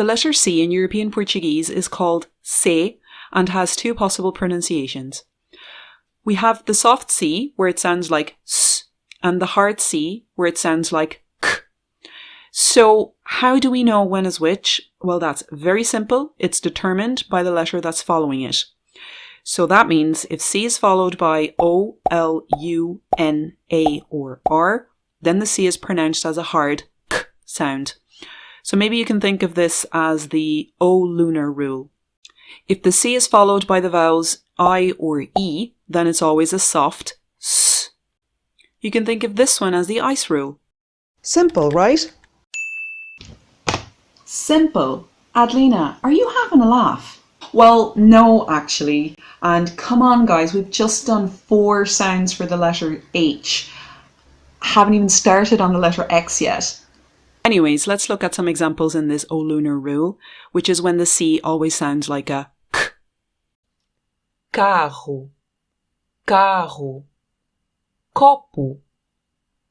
The letter C in European Portuguese is called C and has two possible pronunciations. We have the soft C, where it sounds like S, and the hard C, where it sounds like K. So how do we know when is which? Well, that's very simple. It's determined by the letter that's following it. So that means if C is followed by O, L, U, N, A, or R, then the C is pronounced as a hard K sound. So maybe you can think of this as the O lunar rule. If the C is followed by the vowels I or E, then it's always a soft S. You can think of this one as the ice rule. Simple, right? Simple. Adelina, are you having a laugh? Well, no, actually. And come on, guys, we've just done 4 sounds for the letter H. Haven't even started on the letter X yet. Anyways, let's look at some examples in this O lunar rule, which is when the C always sounds like a K. Carro, carro. Copo,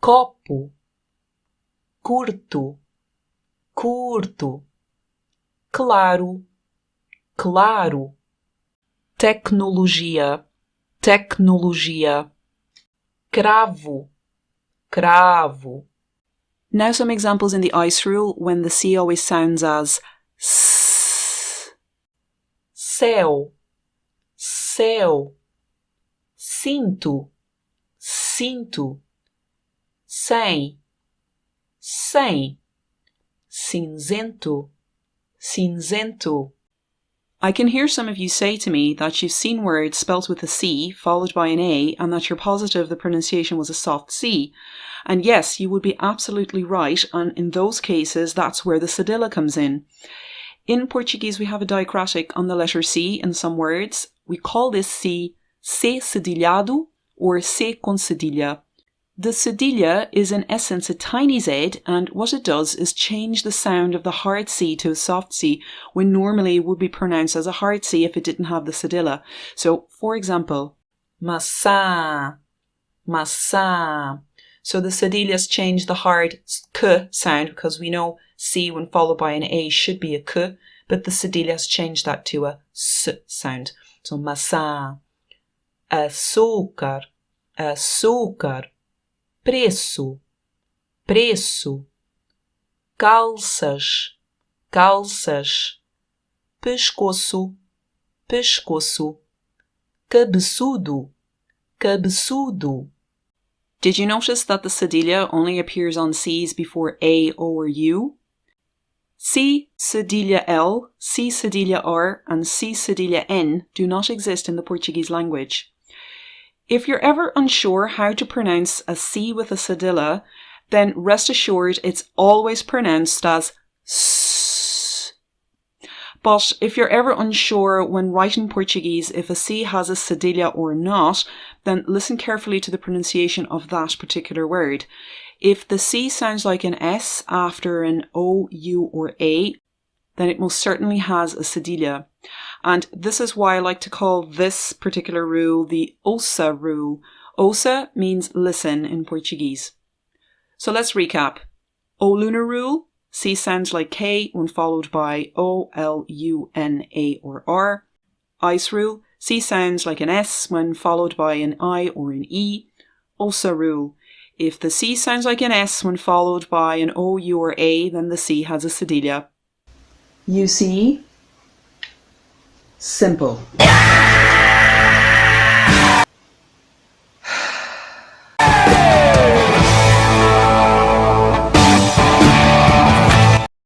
copo. Curto, curto. Claro, claro. Tecnologia, tecnologia. Cravo, cravo. Now some examples in the ice rule when the C always sounds as S. Céu, céu. Cinto, cinto. Sem, sem. Cinzento, cinzento. I can hear some of you say to me that you've seen words spelt with a C followed by an A and that you're positive the pronunciation was a soft C. And yes, you would be absolutely right, and in those cases that's where the cedilla comes in. In Portuguese we have a diacritic on the letter C in some words. We call this C cedilhado or C com cedilha. The cedilla is in essence a tiny Z, and what it does is change the sound of the hard C to a soft C when normally it would be pronounced as a hard C if it didn't have the cedilla. So, for example, maçã, maçã. So the cedillas change the hard K sound because we know C when followed by an A should be a K, but the cedillas change that to a S sound. So maçã, açúcar, açúcar. Preço, preço. Calças, calças. Pescoço, pescoço. Cabeçudo, cabeçudo. Did you notice that the cedilla only appears on C's before A, O, or U? C cedilla L, C cedilla R, and C cedilla N do not exist in the Portuguese language. If you're ever unsure how to pronounce a C with a cedilla, then rest assured it's always pronounced as S. But if you're ever unsure when writing Portuguese if a C has a cedilla or not, then listen carefully to the pronunciation of that particular word. If the C sounds like an S after an O, U, or A, then it most certainly has a cedilla. And this is why I like to call this particular rule the ouça rule. Ouça means listen in Portuguese. So let's recap. O lunar rule, C sounds like K when followed by O, L, U, N, A, or R. Ice rule, C sounds like an S when followed by an I or an E. Ouça rule, if the C sounds like an S when followed by an O, U, or A, then the C has a cedilla. You see? Simple.